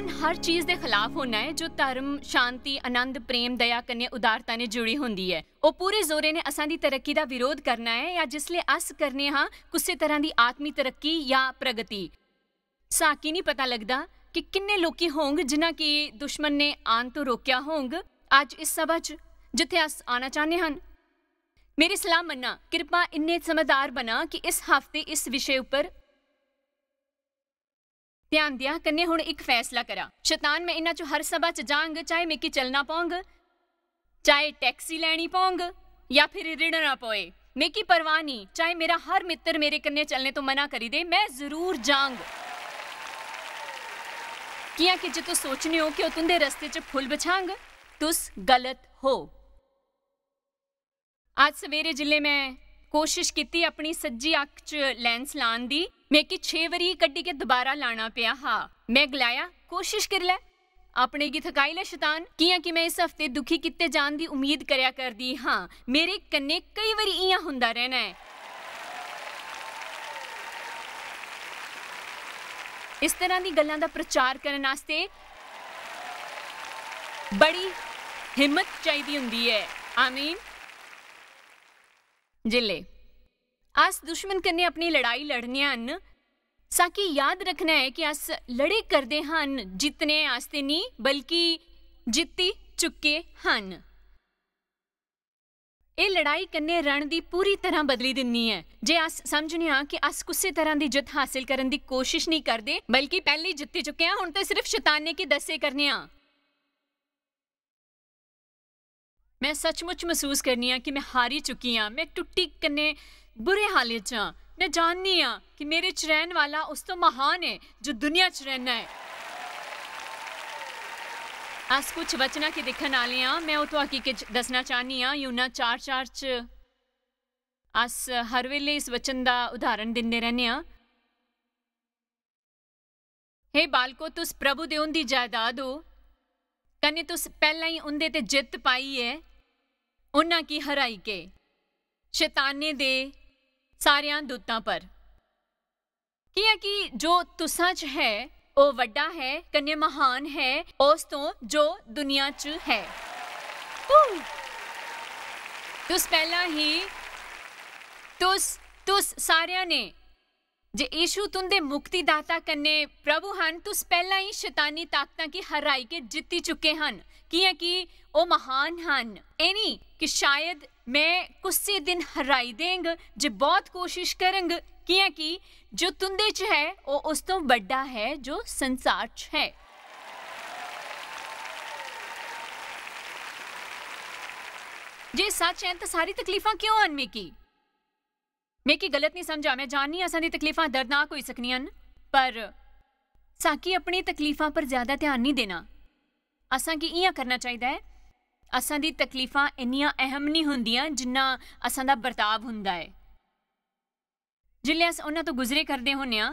शैतान हर चीज के खिलाफ होना है जो धर्म, शांति, आनंद, प्रेम, दया कन्ने उदारता ने जुड़ी होंदी है। वो पूरे जोरे ने असां दी तरक्की का विरोध करना है या जिसले अस करने हाँ किसी तरह की आत्मी तरक्की या प्रगति। साकी नहीं पता लगता कि किन्ने लोकी होंग जिन्हां की दुश्मन ने आन तो रोकया होंग अज इस सभा च जिथे अस आना चाहते हैं। मेरी सलाह मन्ना, कृपा इन्ने समझदार बना कि इस हफ्ते इस विषय उपर ध्यान दिया कन्ने हुण एक फैसला करा। शैतान मैं इन्हां चों हर सभा च जांग, चाहे मेकी चलना पाऊंग, चाहे टैक्सी लैनी पाऊंग या फिर रिड़ना पोए, मेकी परवाह नहीं। चाहे मेरा हर मित्र मेरे कन्ने चलने तो मना करी दे, मैं जरूर जांग। किया कि जे तुस सोचने हो कि तुंदे रस्ते च फुल बछांग, तुस गलत हो। आज सवेरे जिले मैं कोशिश की अपनी सज्जी अख च लैंस लाने दी, मेकी 6 वारी कड्डी के दोबारा लाना पिया। हाँ मैं गलाया कोशिश कर लै, अपने की थकाई ले शैतान। किया कि मैं इस हफ्ते दुखी किते जान दी उम्मीद करया कर दी। हाँ मेरे कन्ने कई वारी इयां हुंदा रहना है। इस तरह की गल्लां दा प्रचार करने वास्ते बड़ी हिम्मत चाहिए हुंदी है। आमीन। जिले अस दुश्मन कन्ने अपनी लड़ाई लड़ने हन, साकी याद रखना है कि अस लड़े करते हन जितने आस्ते नहीं बल्कि जित्ती चुके हन। ये लड़ाई कन्ने रण दी पूरी तरह बदली दिनी है। जे अस समझने हाँ कि अस किसी तरह की जित हासिल करने की कोशिश नहीं करते बल्कि पहले ही जित्ती चुके हैं, हुण तो सिर्फ शैतान ने की दसे करने। मैं सचमुच महसूस करनी हाँ कि मैं हारी चुकी हाँ, मैं टुट्टी कन्ने बुरे हालत च हाँ। मैं जाननी हाँ कि मेरे च रहने वाला उस तो महान है जो दुनिया च रहना है। अस कुछ वचना के दिखन आले हाँ, मैं वो तो हकीकत दसना चाहनी हाँ। यूना 4:4 च अस हर वेले इस वचन का उदाहरण दिंदे रहने हाँ। हे बालको, तुस प्रभु दे उंदी जायदाद हो, कन्ने तुस पहला ही उंदे ते जित पाई है, उन्हां की हराई के शैताने दे सारियां दूतां पर। किया कि जो तुसां च है वो वड्डा है, कन्ने महान है उस तो जो दुनिया च है। तुस पहला ही तुस सारियां ने जे यीशु तुंदे मुक्तिदाता कन्ने प्रभु हन, तुस पहला ही शैतानी ताकतां की हराई के जित्ती चुके हन। किया कि वो महान हन, एनी कि शायद मैं कुछ दिन हराई देंग जे बहुत कोशिश करेंग। किया कि जो तुंदे च है वो उस तो बड़ा है जो संसार च है। जे सच है तो सारी तकलीफां क्यों हन मेकी गलत नहीं समझा। मैं जाननी असां दी तकलीफां दर्दनाक हो सकनियां, पर साकी अपनी तकलीफां पर ज्यादा ध्यान नहीं देना। असां की इयां करना चाहिए है, असां दी तकलीफां इन्नियां अहम नहीं हुंदियां जिन्ना असां दा बर्ताव हुंदा है। जिल्ले अस उन्हां तो गुजरे करदे होने आ,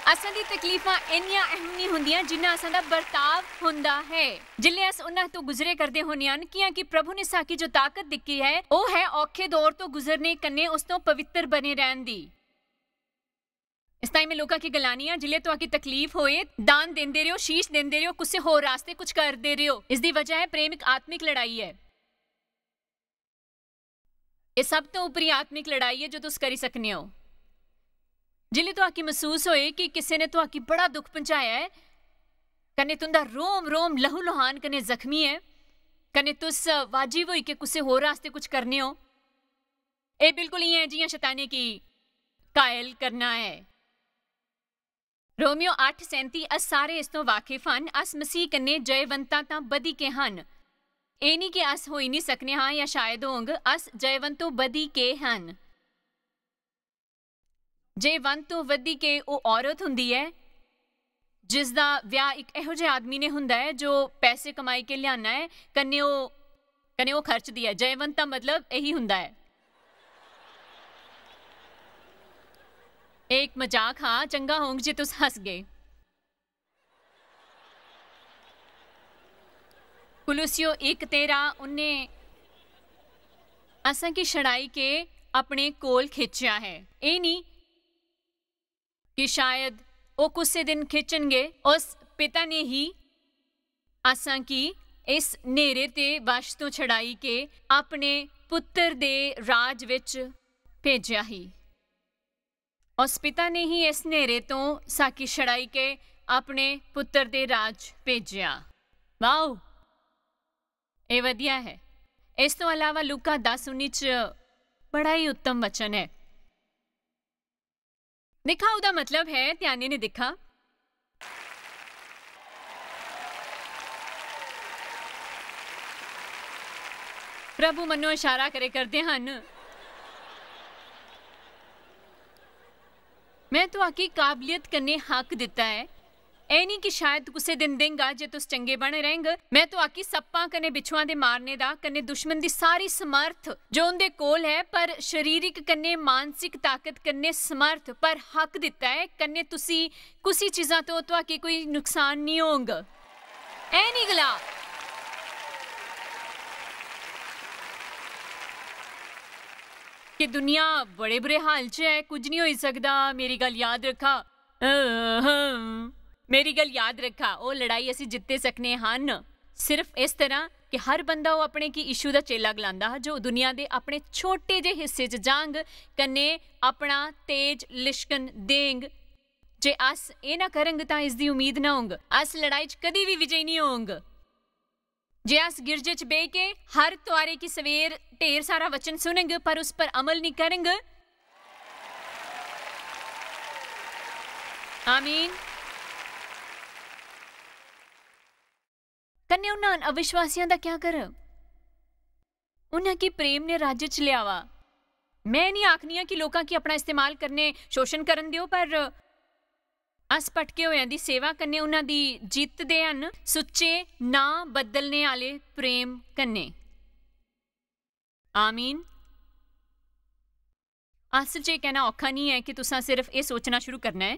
असां दी तकलीफां इन्नियां अहम नहीं हुंदियां जिन्ना असां दा बर्ताव हुंदा है। जिल्ले अस उन्हां तो गुजरे करदे होने आन, किया कि प्रभु ने साकी जो ताकत दिक्की है वो है औखे दौर तो गुजरने कन्ने उस तो पवित्र बने रहन दी। इस टाइम में लोगों की गलानियां जिले तो आकी तकलीफ होए दान देंदे रहो, शीश देंदे रहो, कुछ होर रास्ते कुछ कर दे रहे हो। इसकी वजह है प्रेमिक आत्मिक लड़ाई है। ये सब तो ऊपरी आत्मिक लड़ाई है जो तुस करी सकने हो। जिले तो आकी महसूस होए कि किसी ने तो आकी बड़ा दुख पहुंचाया है, कने तुंदा रोम रोम लहू लुहान कने जख्मी है, कने तुस वाजिब होई के कुछ होर रास्ते कुछ करने हो। ये बिल्कुल ही है जियां शैताने की कायल करना है। रोमियो 8:37 अस सारे इस तो वाकिफ हन, अस मसीह कन्ने जयवंता तां बधी के हन। ए नहीं कि अस हो ही नहीं सकने हाँ या शायद होंग, अस जयवंत तो बधी के हन। जयवंत तो बधी के वो औरत हुंदी है जिसदा विआह एक इहो जिहे आदमी ने हुंदा है जो पैसे कमाई के लियाना है, कन्ने वो खर्च दिया। जयवंत का मतलब यही हुंदा है। एक मजाक हाँ, चंगा होंग जे तुस हस गए। कुलुसियो 1:13 उन्हें असां की छड़ाई के अपने कोल खिंचा है। ये नहीं कि शायद ਉਹ ਕੁਸੇ ਦਿਨ ਖਿੱਚਣਗੇ। ਉਸ ਪਿਤਾ ਨੇ ਹੀ ਆਸਾਂ ਕੀ ਇਸ ਹਨੇਰੇ ਤੇ ਵਸ਼ ਤੋਂ ਛਡਾਈ ਕੇ ਆਪਣੇ ਪੁੱਤਰ ਦੇ ਰਾਜ ਵਿੱਚ ਭੇਜਿਆ ਹੀ। ਉਸ ਪਿਤਾ ਨੇ ਹੀ ਇਸ ਹਨੇਰੇ ਤੋਂ ਸਾਕੀ ਛਡਾਈ ਕੇ ਆਪਣੇ ਪੁੱਤਰ ਦੇ ਰਾਜ ਭੇਜਿਆ। ਵਾਓ, ਇਹ ਵਧੀਆ ਹੈ। ਇਸ ਤੋਂ ਇਲਾਵਾ ਲੂਕਾ 10:19 ਚ ਬੜਾ ਹੀ ਉੱਤਮ ਵਚਨ ਹੈ। देखा ਉਹਦਾ मतलब है, ਧਿਆਨੇ ਨੇ देखा, ਪ੍ਰਭੂ ਮਨੋਂ ਇਸ਼ਾਰਾ ਕਰੇ ਕਰਦੇ ਹਨ। मैं तो आकी काबलियत करने हक दिता है, ए नहीं कि शायद कुछ दिन देंगा जे तुस चंगे बने रहेंगे। मैं तो आकी सप्पा कने बिछुआं दे मारने दा कने दुश्मन दी सारी समर्थ जो उनदे कोल है, पर शरीरिक कने मानसिक ताकत कने समर्थ पर हक दिता है कने तुसी कुसी चीज़ां तो आकी कोई नुकसान नहीं होगा। ए नहीं गला कि दुनिया बड़े बुरे हाल च है, कुछ नहीं हो सकता। मेरी गल याद रखा, मेरी गल याद रखा, वो लड़ाई असी जित्ते सकने हन सिर्फ इस तरह कि हर बंदा वो अपने की इशू का चेला गलांदा है, जो दुनिया के अपने छोटे जे हिस्से च जांग कन्ने अपना तेज लिशकन देंग। जे अस ये ना करेंगे तो इसकी उम्मीद ना होंगे, अस लड़ाई च कभी भी विजय नहीं होंगे। जे अस गिरजे च बह के हर त्वारे की सवेर ढेर सारा वचन सुनेंगे पर उस पर अमल नहीं करेंगे, आमीन, कन्ने उन्हां अविश्वासियों का क्या कर? उन्हें की प्रेम ने राज्य च लियावा। मैं नहीं आखनी कि लोगों की अपना इस्तेमाल करने शोषण करन दियो, पर अस भटके होयां दी सेवा करने उन्हां दी जीत दे हन सुच्चे ना बदलने वाले प्रेम कन्ने, आमीन। असल च कहना औखा नहीं है कि तुसां सिर्फ ये सोचना शुरू करना है।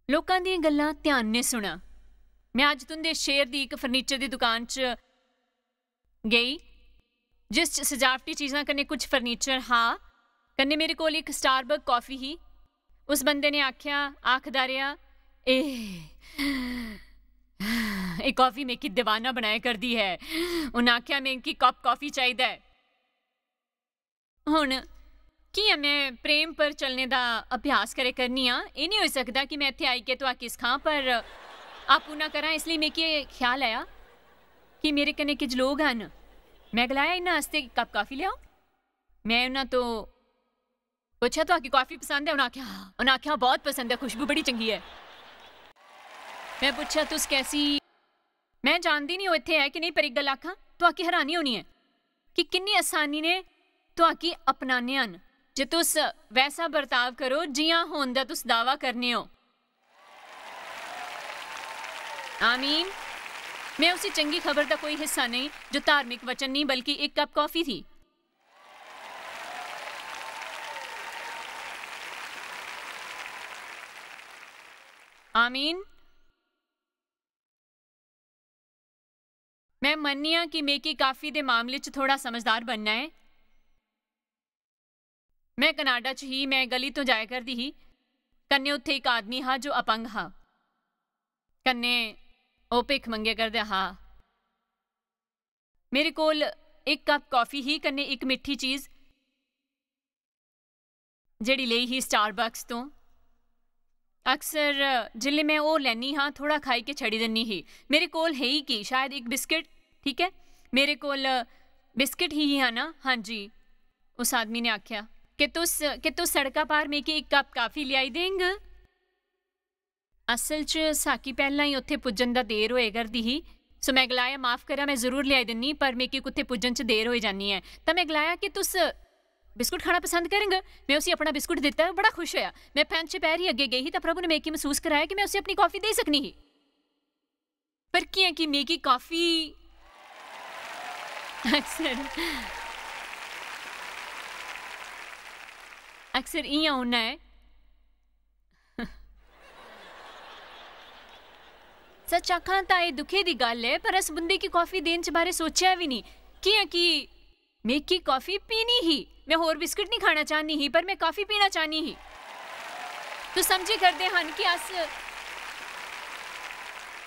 लोकां दी गल्लां ध्यान ने सुना। मैं अज तुंदे शहर दी एक फर्नीचर दी दुकान च गई, जिस च सजावटी चीज़ां कन्ने कुछ फर्नीचर हा, कन्ने मेरे कोल एक स्टारबक कॉफ़ी ही। उस बंदे ने आखदा रहा, ए कॉफ़ी में की दीवाना बनाया कर दी है। उन्हें आख्या मैं की कप कॉफ़ी चाहिए है। हुण की है मैं प्रेम पर चलने का अभ्यास करे करनी हाँ। ये नहीं हो सकता कि मैं इत्थे आई के तो किस खां पर आपू ना करा। इसलिए मैं कि ख्याल आया कि मेरे कन्ने कुछ लोग हैं। मैं गलाया इन्हां आस्ते कप कॉफ़ी लियाओ। मैं उन्हां तो पूछा तो आकी कॉफ़ी पसंद है? उन्हें आख्या बहुत पसंद है, खुशबू बड़ी चंगी है। मैं पूछा तुस कैसी? मैं जानती नहीं वो इत्थे है कि नहीं, पर एक गल आखा तो आकी हैरानी होनी है कि कितनी आसानी ने तो आकी अपनाने हन जे तुस वैसा बर्ताव करो जियां होण दा तुस दावा करने हो, आमीन। मैं उसी चंगी खबर का कोई हिस्सा नहीं जो धार्मिक वचन नहीं बल्कि एक कप कॉफ़ी थी। आमीन। मैं मन्निया कि मेकी काफ़ी दे मामले च थोड़ा समझदार बनना है। मैं कनाडा च ही मैं गली तो जाया करती ही, कन्ने उत्थे एक आदमी हा जो अपंग हा, कन्ने ओ भिख मंगे करदे हा। मेरे कोल एक कप कॉफ़ी ही कन्ने एक मिठी चीज़ जेड़ी लेई ही स्टारबक्स तो। अक्सर जिले मैं वो लैनी हाँ थोड़ा खाई के छड़ी दिनी ही। मेरे कोल है ही की शायद एक बिस्किट, ठीक है, मेरे कोल बिस्किट ही है ना। हाँ जी। उस आदमी ने आख्या कि तुस सड़का पार में कि एक कप काफ़ी लियाई देंगे। असल च साकी पहला ही उत्थे पुज्जन दा देर होए करदी ही, सो मैं गलाया माफ़ करा मैं ज़रूर लियाई दिनी, पर मेकी कुत्थे पुज्जन च देर हो जानी है। तो मैं गलाया कि तुस बिस्कुट खाना पसंद करेंगे। मैं उसे अपना बिस्कुट दिता, बड़ा खुश होया। मैं 5-6 पैर ही अगे गई ही तो प्रभु ने मेकी महसूस कराया कि मैं उसे अपनी कॉफ़ी दे सकनी ही। पर क्या कि मेकी कॉफ़ी अक्सर इयां होना है। सच आखां तां एह् दुखे दी गल है, पर इस बंदे की कॉफ़ी देने च बारे सोचा भी नहीं। कि मेकी कॉफी पीनी ही, मैं होर बिस्किट नहीं खाना चाहनी ही, पर मैं कॉफी पीना चाहनी ही। तो समझे करते हैं कि अस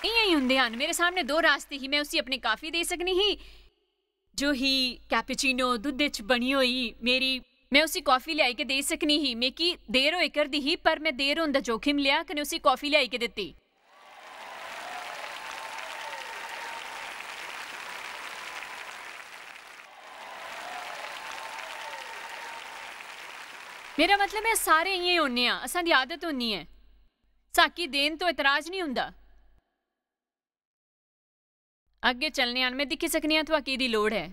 इयां ही होंदे हन। मेरे सामने दो रास्ते ही, मैं उसी अपनी कॉफी दे सकनी ही जो ही कैपेचिनो दुध च बनी हुई मेरी, मैं उसी कॉफी लियाई के दे सकनी ही। मेकी देर होए कर दी ही, पर मैं देर होने दा जोखिम लिया कने उसी कॉफी लियाई के दित्ती। मेरा मतलब है सारे इयां होने आ, असां दी आदत होनी है। साकी देन तो इतराज नहीं हुंदा। अगे चलने आन, मैं दिखी सकनी हां तुहाकी दी लोड़ है।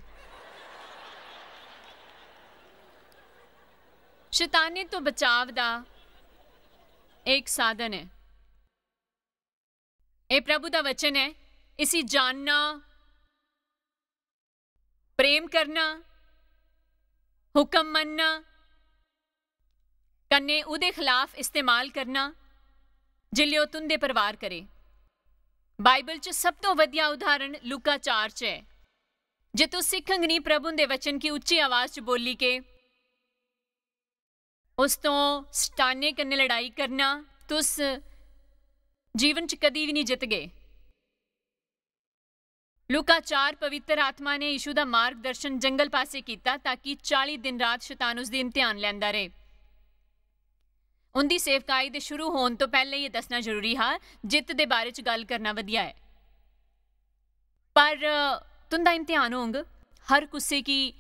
शैतानी तो बचाव दा एक साधन है। ए प्रभु दा वचन है, इसी जानना, प्रेम करना, हुक्म मनना, कन्ने उदे खिलाफ इस्तेमाल करना जिल्ले ओ तुंदे परवार करे। बाइबल च सब तो वधिया उदाहरण लूका 4 च है। जे तुस सिखंग नहीं प्रभु दे वचन की उच्ची आवाज च बोली के उस तो सटाने कन्ने लड़ाई करना, तुस जीवन च कदी भी नहीं जित गए। लूका 4 पवित्र आत्मा ने यीशु दा मार्गदर्शन जंगल पासे कीता ताकि 40 दिन रात शैतान उसदी इम्तिहान लैंदा रहे। उनकी सेवकाई दे शुरू होने तो पहले ये दसना जरूरी हा, जित दे बारे च गल करना वधिया है। पर तुंदा इम्तिहान होंग, हर कुसे की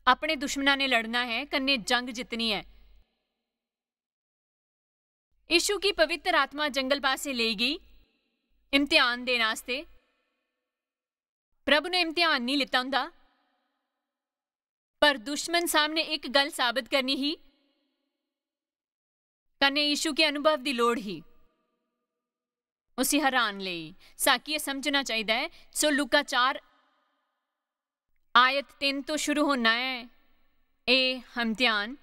अपने दुश्मना ने लड़ना है, कन्ने जंग जितनी है। यीशु की पवित्र आत्मा जंगल पासे ले गई इम्तिहान देने आस्ते। प्रभु ने इम्तिहान नहीं लिता हुंदा, पर दुश्मन सामने एक गल साबित करनी ही, कन्ने यीशु के अनुभव की लोड़ ही उसी हैरान ले। साकी ये समझना चाहिए है। सो लूका 4 आयत 3 तो शुरू होना है ए इम्तिहान।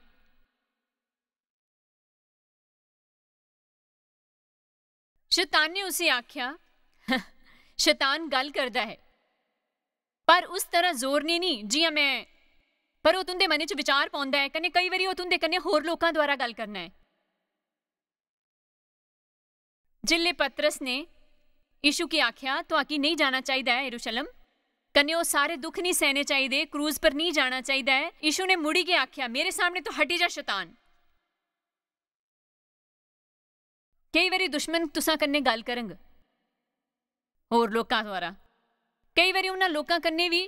शैतान ने उसे आख्या, शैतान गल करदा है पर उस तरह जोर नहीं जियां मैं, पर वो तुंदे मन च विचार पाउंदा है, कन्ने कई बारी वो तुंदे कन्ने होर लोकां द्वारा गल करना है। जिल्ले पतरस ने यीशु की आख्या तो आकी नहीं जाना चाहिए है यरूशलेम, कन्ने वो सारे दुख नहीं सहने चाहिए, क्रूज पर नहीं जाना चाहिए है। यीशु ने मुड़ी के आख्या, मेरे सामने तो हटी जा शैतान। कई बारी दुश्मन तुसा कन्ने गल करंग होर लोकां द्वारा, कई बारी उन्हां लोकां कन्ने भी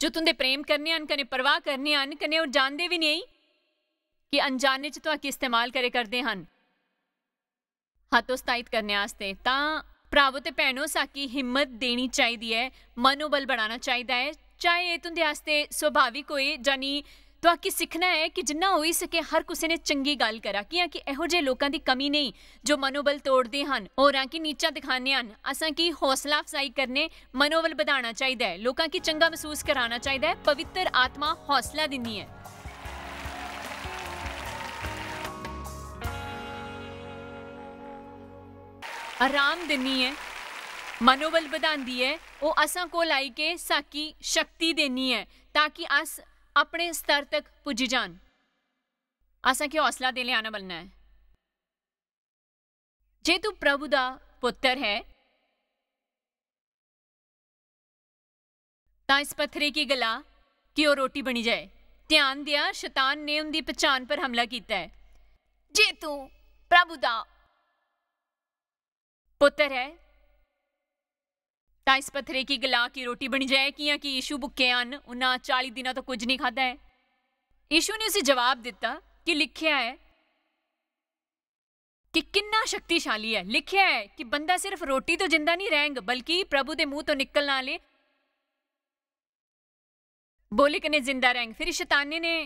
जो तुंदे प्रेम करने आन, कन्ने परवाह करने आन, कन्ने वो जानते भी नहीं कि अनजाने च तुहाकी इस्तेमाल करे करते हन हतोत्साहित करने आस्ते। तां भरावो ते भैणो, साकी हिम्मत देनी चाहिए है, मनोबल बढ़ाना चाहिए है, चाहे ये तुंदे आस्ते स्वाभाविक होए जानी तुहाकी सीखना है कि जिन्ना हो सके हर किसी ने चंगी गल करा, कि इहो जे लोकां दी कमी नहीं जो मनोबल तोड़ते हैं, होरां की नीचा दिखाने हैं। असां की हौसला अफजाई करने, मनोबल बढ़ाना चाहिए है, लोकां की चंगा महसूस कराना चाहिए है। पवित्र आत्मा हौसला दिनी है। आराम दिनी है, मनोबल बढ़ाती है, वो असां कोल आई के साकी शक्ति देनी है ताकि अस अपने स्तर तक पुजी जान। असां के हौसला दे आना बनना है। जे तू प्रभु दा पुत्र है ता इस पत्थरे की गला कि वो रोटी बनी जाए। ध्यान दिया, शैतान ने उनकी पहचान पर हमला किया है। जे तू प्रभु दा पुत्र है ता इस पत्थरे की गला की रोटी बनी जाए। कि यीशु भुखे आन, उन्हें 40 दिनों तो कुछ नहीं खादा है। यीशु ने उसे जवाब दिता कि लिखिया है कि किन्ना शक्तिशाली है। लिखिया है कि बंदा सिर्फ रोटी तो जिंदा नहीं रहेंगे, बल्कि प्रभु के मुंह तो निकलने वाले बोले कने जिंदा रहेंगे। फिर शैतान ने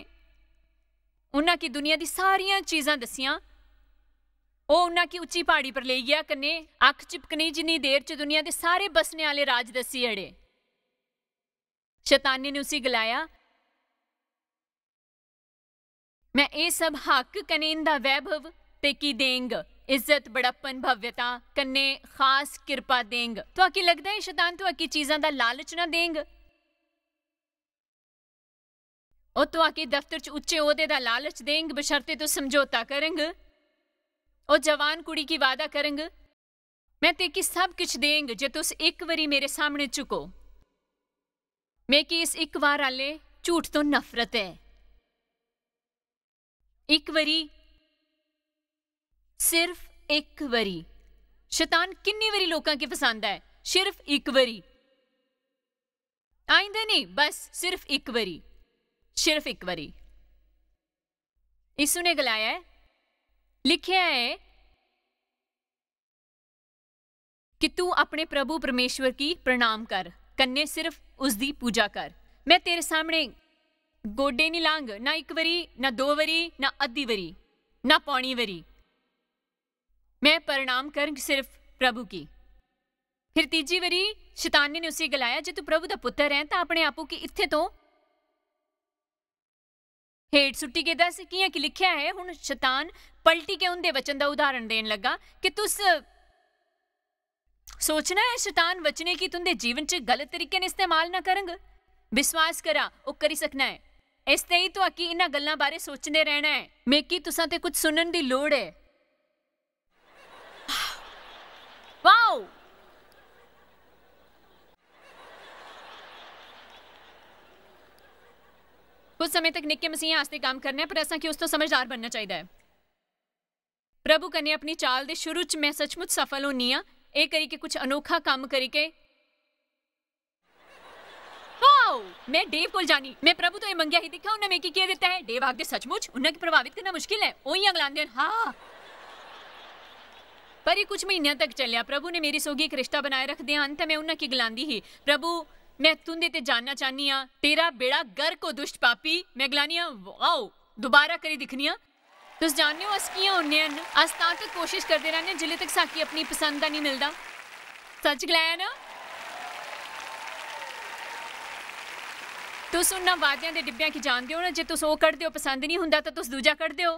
उन्हां की दुनिया की सारिया चीज़ां दसियां। वो उन्हां की उच्ची पहाड़ी पर ले गया, कन्ने अख चिपकनी जिन्नी देर च दुनिया के सारे बसने वाले राज दसी अड़े। शैतानी ने उसी गलाया, मैं ये सब हक कने इंदा वैभव ते की देंग, इज्जत बड़प्पन भव्यता कन्ने खास कृपा देंग। तो आकी लगता है शैतान तो आकी चीज़ां दा लालच ना देंग। ਉਹ ਤੋਂ ਆ ਕੇ ਦਫ਼ਤਰ 'ਚ ਉੱਚੇ ਅਹੁਦੇ ਦਾ ਲਾਲਚ ਦੇਂਗ ਬਸ਼ਰਤੇ ਤੋਂ ਸਮਝੌਤਾ ਕਰੰਗ। ਉਹ ਜਵਾਨ ਕੁੜੀ ਕੀ ਵਾਦਾ ਕਰੰਗ मैं तेकी सब कुछ देंग जे तुस एक वरी मेरे सामने चुको। मैं कि इस एक बार आले झूठ तो नफरत है। एक वरी, सिर्फ एक वरी। शैतान किन्नी वरी लोकां की फसांदा है? सिर्फ एक वरी। आइंदा नहीं, बस सिर्फ एक वरी, सिर्फ एक वरी। यीशु ने गलाया है, लिखिया है कि तू अपने प्रभु परमेश्वर की प्रणाम कर, कन्ने सिर्फ उसकी पूजा कर। मैं तेरे सामने गोडे नहीं लांग, ना एक वरी, ना 2 वरी, ना अद्धी वरी, ना पौनी वरी। मैं प्रणाम कर सिर्फ प्रभु की। फिर तीजी वरी शैतान ने उसे गलाया, जे तू प्रभु का पुत्र है तो अपने आपू की इत्थे तो हेठ सुट्टी के दस किया कि लिखिया है। हुण शैतान पलटी के उनके वचन का उदाहरण देन लगा कि तुस सोचना है शैतान वचने की तुंदे जीवन च गलत तरीके ने इस्तेमाल ना करंग। विश्वास करा वो करी सकना है। इसलिए तो आकी इन्हां गल्लां बारे सोचते रहना है। मेकी तुसां ते कुछ सुनन दी लोड़ है। वाओ, कुछ समय तक निक्के मसीह आस्ते काम करना है, पर असां कि उस तो समझदार बनना चाहिए। प्रभु कन्ने अपनी चाल दे शुरू च मैं सचमुच सफल होनी हाँ। ਇਹ ਕਰੀ ਕੇ ਕੁਝ ਅਨੋਖਾ ਕੰਮ ਕਰੀ ਕੇ ਵਾਓ मैं डेव को जानी। मैं प्रभु तो ये मंगया ही दिखा उन्हें मेकी क्या देता है। डेव आखदे सचमुच उन्हें प्रभावित करना मुश्किल है। ओही अगलांदे हाँ, पर ये कुछ महीनों तक चलिया। प्रभु ने मेरी सोगी एक रिश्ता बनाए रख दिया। अंत मैं उन्हें की गलांदी ही, प्रभु मैं तुंदे ते जानना चाहनी हाँ, तेरा बेड़ा गर्क हो दुष्ट पापी। मैं गलानी हाँ वाओ दोबारा करी दिखनी हाँ। तुस जानने हो अस कियां होने अस तां तक कोशिश करते रहने जिले तक साकी अपनी पसंद का नहीं मिलता। सच गलाया ना। तुस उन्हां वादियां दे डिब्बियां की जानदे हो ना, जे तुस ओह कढदे हो पसंद नहीं हुंदा तो तुस दूजा कढदे हो।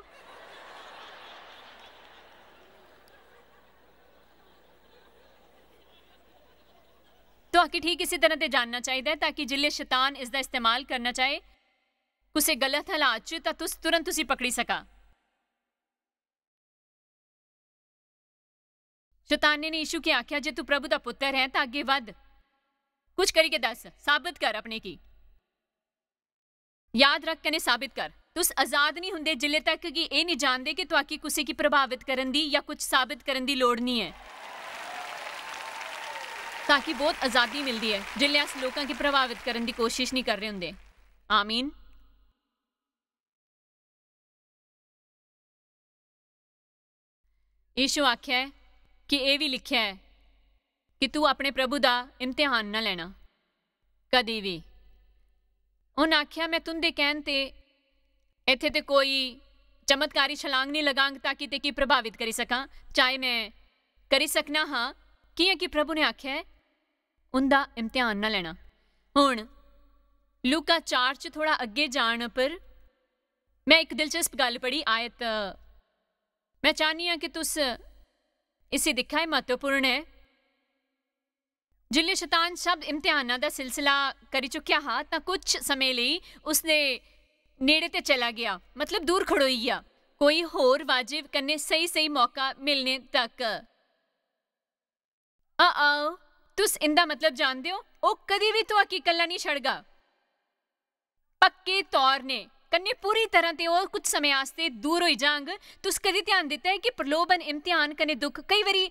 तो आके ठीक इसी तरह ते जानना चाहिए ताकि जिले शैतान इसका इस्तेमाल करना चाहे कुछ गलत हालात च तां तुस तुरंत उसी पकड़ी सका। शैतान ने यीशु के आख्या, जे तू प्रभु का पुत्र है तो अगे वध, कुछ करी के दस, साबित कर अपने की। याद रख कने साबित कर। तुस आजाद नहीं हुंदे जिले तक कि ये नहीं जानते कि तुआकी किसी की प्रभावित करन दी या कुछ साबित करन दी लोड़ नहीं है। ताकि बहुत आजादी मिलती है जिले अस लोगों की प्रभावित करने की कोशिश नहीं कर रहे होंगे। आमीन। यीशु आख्या है कि यह भी लिखा है कि तू अपने प्रभु का इम्तिहान ना लेना कदी भी। उन्हें आख्या, मैं तुंदे कहन ते इत्थे ते कोई चमत्कारी छलांग नहीं लगांग ताकि ते की प्रभावित करी सका, चाहे मैं करी सकना हाँ किया कि प्रभु ने आख्या है उनका इम्तिहान ना लेना। हुण लूका 4 च थोड़ा अगे जान पर मैं एक दिलचस्प गल पढ़ी आयत, मैं चाहनी हाँ कि तुस इसे दिखा है, महत्वपूर्ण है। जिले शैतान शब्द इम्तिहाना का सिलसिला करी चुकिया हा तां कुछ समय लिए उसने नेड़े ते चला गया, मतलब दूर खड़ोई गया, कोई होर वाजिब करने सही सही मौका मिलने तक। तुस इंदा मतलब जानते हो, वो कदी भी तो आकी कला नहीं छड़गा। पक्के तौर ने कन्ने पूरी तरह ते और कुछ समय आस्ते दूर हो जांग। तुस कदी ध्यान दिता है कि प्रलोभन, इम्तिहान कने दुख कई बारी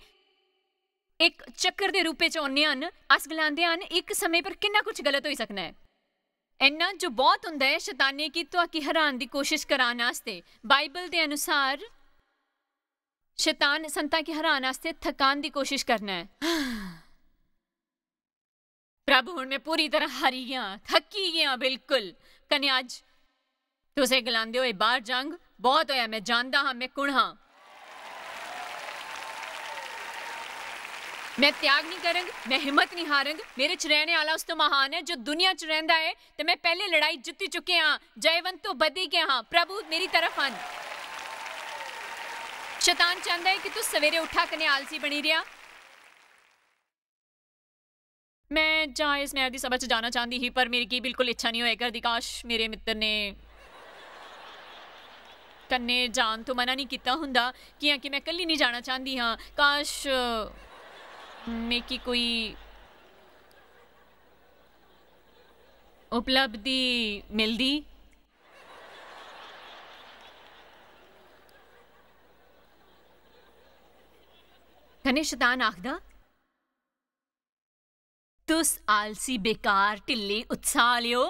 एक चक्कर दे रूपे च आने हन। अस गलांदे हन एक समय पर कितना कुछ गलत हो सकना है। इन्ना जो बहुत हुंदा है शैताने की तो आकी हरान दी कोशिश कराने वास्ते। बाइबल के अनुसार शैतान संता की हरान वास्ते थकान दी कोशिश करना है। प्रभु हुण मैं पूरी तरह हारी गया, थकी गया बिल्कुल। कने अज तुसे गलांदे होए बाहर जंग बहुत होया, मैं जानदा हाँ मैं कुण हाँ। मैं त्याग नहीं करंग, मैं हिम्मत नहीं हारंग। मेरे च रहने वाला उस तो महान है जो दुनिया च रहिंदा है ते मैं पहले लड़ाई जित्ती चुके हाँ, जयवंत तो बदी के हाँ। प्रभु मेरी तरफ हन। शैतान चाहता है कि तू सवेरे उठा कने आलसी बनी रहा। मैं जायज़ मैर दी सभा च जाना चाहती ही, पर मेरी की बिल्कुल इच्छा नहीं होया करदी। काश मेरे मित्र ने कन्ने जान तो मना नहीं किया हुंदा कि मैं कल्ली नहीं जाना चाहती हाँ। काश मेरी कोई उपलब्धि मिलदी। कन्ने शैतान आखदा, तुस आलसी बेकार ढिल्ले उत्साह लियो।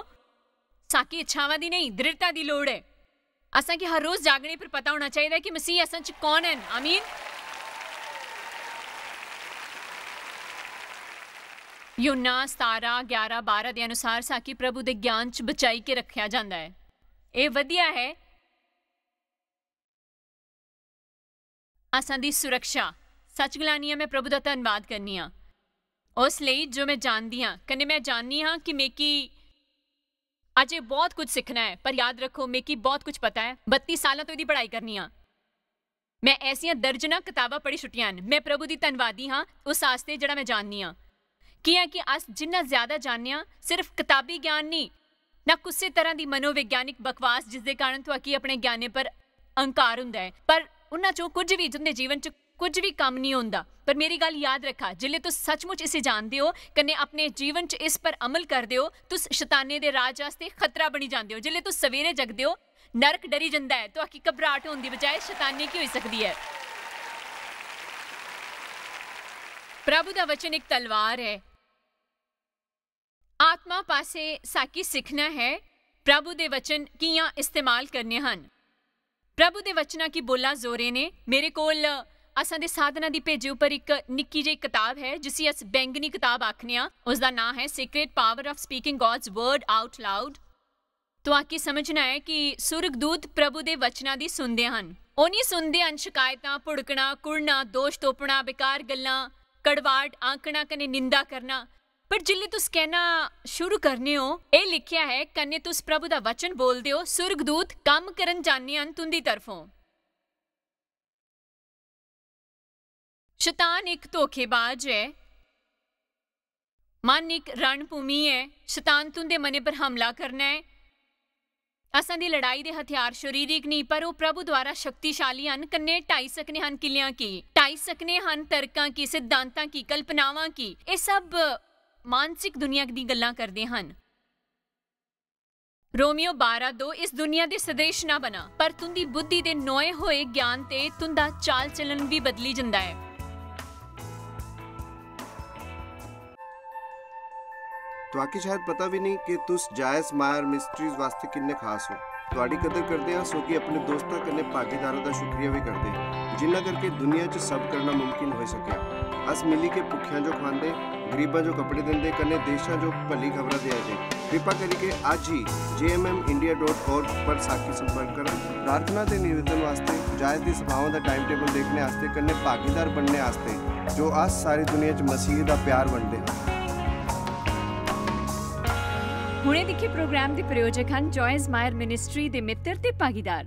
साकी इच्छावां दी नहीं, दृढ़ता दी लोड़ है। असां की हर रोज जागने पर पता होना चाहिए कि मसीह असां च कौन है। आमीन। यूहन्ना 17:11-12 के अनुसार साकी प्रभु के ज्ञान च बचाई के रखा जाता है। ये वधिया है असां दी सुरक्षा। सच गलानी है, मैं प्रभु का धन्यवाद करनी हाँ उस लिए जो मैं जानती हाँ। कन्ने मैं जाननी हाँ कि मेकी अजे बहुत कुछ सीखना है, पर याद रखो मेकी बहुत कुछ पता है। 32 साल तो इसकी पढ़ाई करनी हाँ। मैं ऐसिया दर्जना किताबां पढ़ी छुट्टियां। मैं प्रभु की धन्यवादी हाँ उस आस्ते जड़ा मैं जाननी हाँ कि अस जिन्ना ज्यादा जानने हाँ, सिर्फ किताबी ज्ञान नहीं ना किसी तरह की मनोविज्ञानिक बकवास जिसके कारण तो अपने ज्ञाने पर अंकार हुंदा है, पर उन्हां चों कुछ भी तुहाडे जीवन च कुछ भी काम नहीं होंदा। पर मेरी गल याद रखा, जिले तुस सचमुच इसे जानते हो कन्ने अपने जीवन च इस पर अमल करते हो, तुस शैताने दे राज आस्ते खतरा बनी जाते हो। जिले तुस सवेरे जगदे हो नरक डरी जाता है, तो आखी घबराहट होने की बजाय शैतानी की हो सकती है। प्रभु का वचन एक तलवार है। आत्मा पासे साकी सीखना है प्रभु दे वचन कियां इस्तेमाल करने हन। प्रभु दे वचना की बोला जोरे ने। मेरे कोल असां दे साधना दी भेजे उपर एक निक्की जी किताब है जिसी अस बैंगनी किताब आखने आ। उसका नाम है secret power of speaking God's word out loud. तो आकी समझना है कि सुरगदूत प्रभु दे वचना दी सुनदे हन। ਉਹ नहीं सुनते हैं शिकायतां, भुड़कना, कुड़ना, दोष तोपना, बेकार गल्लां, कड़वाहट, आंकना कने निंदा करना। पर जिल्ले तुस कहना शुरू करने हो, ये लिखिया है कन्ने तुस प्रभु दा वचन बोलदे हो, सुरगदूत काम करन जाने हन तुंदी तरफों। शैतान एक धोखेबाज है, मन एक रणभूमि है। शैतान तुंदे मने पर हमला करना है। असां दी लड़ाई दे हथियार शरीरिक नहीं, पर वो प्रभु द्वारा शक्तिशाली हन। कन्ने ढाई सकने हन किलियां की, ढाई सकने हन तर्कां की, सिद्धांतां की, कल्पनावां की। ये सब मानसिक दुनिया दी गल्लां करदे हन। रोमियो 12:2 इस दुनिया दे सदृश ना बना, पर तुंदी बुद्धि दे नोए होए ज्ञान ते तुंदा चाल चलन भी बदली जंदा है। तो आकी शायद पता भी नहीं कि तुस जायस मायर मिस्ट्रीज वास्ते किन्ने खास हो। तुहाडी कदर करते हैं सो कि अपने दोस्तों कन्ने भागीदारों का शुक्रिया भी करते हैं जिन्ना करके दुनिया च सब करना मुमकिन हो सके। अस मिली के भुखियां जो खांदे, गरीबां जो कपड़े देंदे, कन्ने देशां जो भली खबर दे जे। कृपा करके आज ही jmmindia.org पर साकी संपर्क करें। प्रार्थना के निवेदन वास्ते, जायज दी सभाओं का टाइम टेबल देखने वास्ते, कन्ने भागीदार बनने वास्ते जो अस सारी दुनिया च मसीह का प्यार वंडदे हैं। हुणे दिखे प्रोग्राम के प्रायोजक हैं जॉयस मायर मिनिस्ट्री के मित्र ते भागीदार।